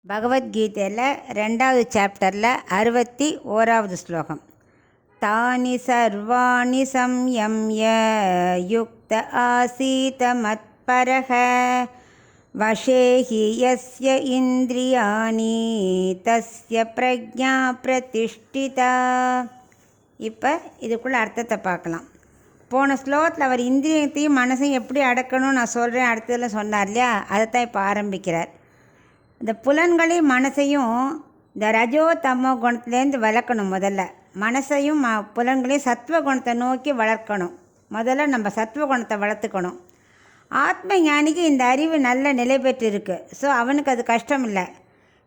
பகவத்கீதையில் 2வது சாப்டரில் 61வது ஸ்லோகம். தானி சர்வாணி சம்யம்ய யுக்த ஆசீத மத்பரஹ வசேஹி யஸ்ய இந்திரியாணி தஸ்ய பிரஜா பிரதிஷ்டிதா. இப்போ இதுக்குள்ள அர்த்தத்தை பார்க்கலாம். போன ஸ்லோகத்தில் அவர் இந்திரியத்தையும் மனசையும் எப்படி அடக்கணும்னு நான் சொல்கிறேன் அடுத்ததில் சொன்னார் இல்லையா, அதைத்தான் இப்போ ஆரம்பிக்கிறார். இந்த புலன்களையும் மனசையும் இந்த ரஜோ தமோ குணத்துலேருந்து வளர்க்கணும். முதல்ல மனசையும் புலன்களையும் சத்வ குணத்தை நோக்கி வளர்க்கணும். முதல்ல நம்ம சத்வ குணத்தை வளர்த்துக்கணும். ஆத்ம ஞானிக்கு இந்த அறிவு நல்ல நிலை பெற்று இருக்குது. ஸோ அவனுக்கு அது கஷ்டம் இல்லை.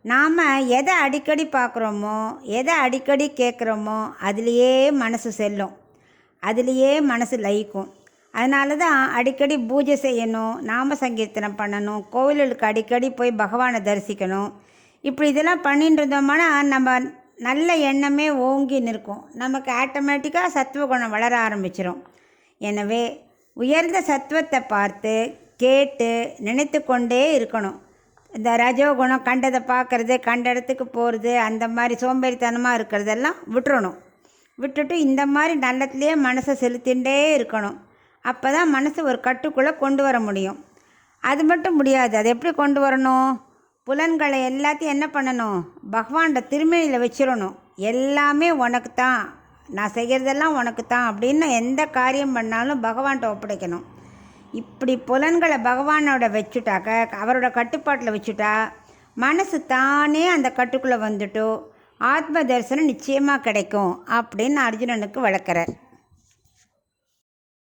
நாம் எதை அடிக்கடி பார்க்குறோமோ, எதை அடிக்கடி கேட்குறோமோ அதுலேயே மனசு செல்லும், அதுலேயே மனசு லயிக்கும். அதனால தான் அடிக்கடி பூஜை செய்யணும், நாம சங்கீர்த்தனம் பண்ணணும், கோவிலுக்கு அடிக்கடி போய் பகவானை தரிசிக்கணும். இப்படி இதெல்லாம் பண்ணிட்டு இருந்தோம்னா நம்ம நல்ல எண்ணமே ஓங்கி நிற்கும். நமக்கு ஆட்டோமேட்டிக்காக சத்துவகுணம் வளர ஆரம்பிச்சிடும். எனவே உயர்ந்த சத்துவத்தை பார்த்து கேட்டு நினைத்து கொண்டே இருக்கணும். இந்த ரஜோகுணம் கண்டதை பார்க்குறது, கண்ட இடத்துக்கு போகிறது, அந்த மாதிரி சோம்பேறித்தனமாக இருக்கிறதெல்லாம் விட்டுறணும். விட்டுட்டு இந்த மாதிரி நல்லத்துலேயே மனசை செலுத்திகிட்டே இருக்கணும். அப்போ தான் மனசு ஒரு கட்டுக்குள்ளே கொண்டு வர முடியும். அது மட்டும் முடியாது. அது எப்படி கொண்டு வரணும்? புலன்களை எல்லாத்தையும் என்ன பண்ணணும்? பகவான்கிட்ட திருமணியில் வச்சிடணும். எல்லாமே உனக்கு தான், நான் செய்கிறதெல்லாம் உனக்கு தான் அப்படின்னு எந்த காரியம் பண்ணாலும் பகவான்கிட்ட ஒப்படைக்கணும். இப்படி புலன்களை பகவானோட வச்சுட்டாக்க, அவரோட கட்டுப்பாட்டில் வச்சுட்டா மனசு தானே அந்த கட்டுக்குள்ளே வந்துட்டு ஆத்ம தரிசனம் நிச்சயமாக கிடைக்கும் அப்படின்னு அர்ஜுனனுக்கு விளக்குறார்.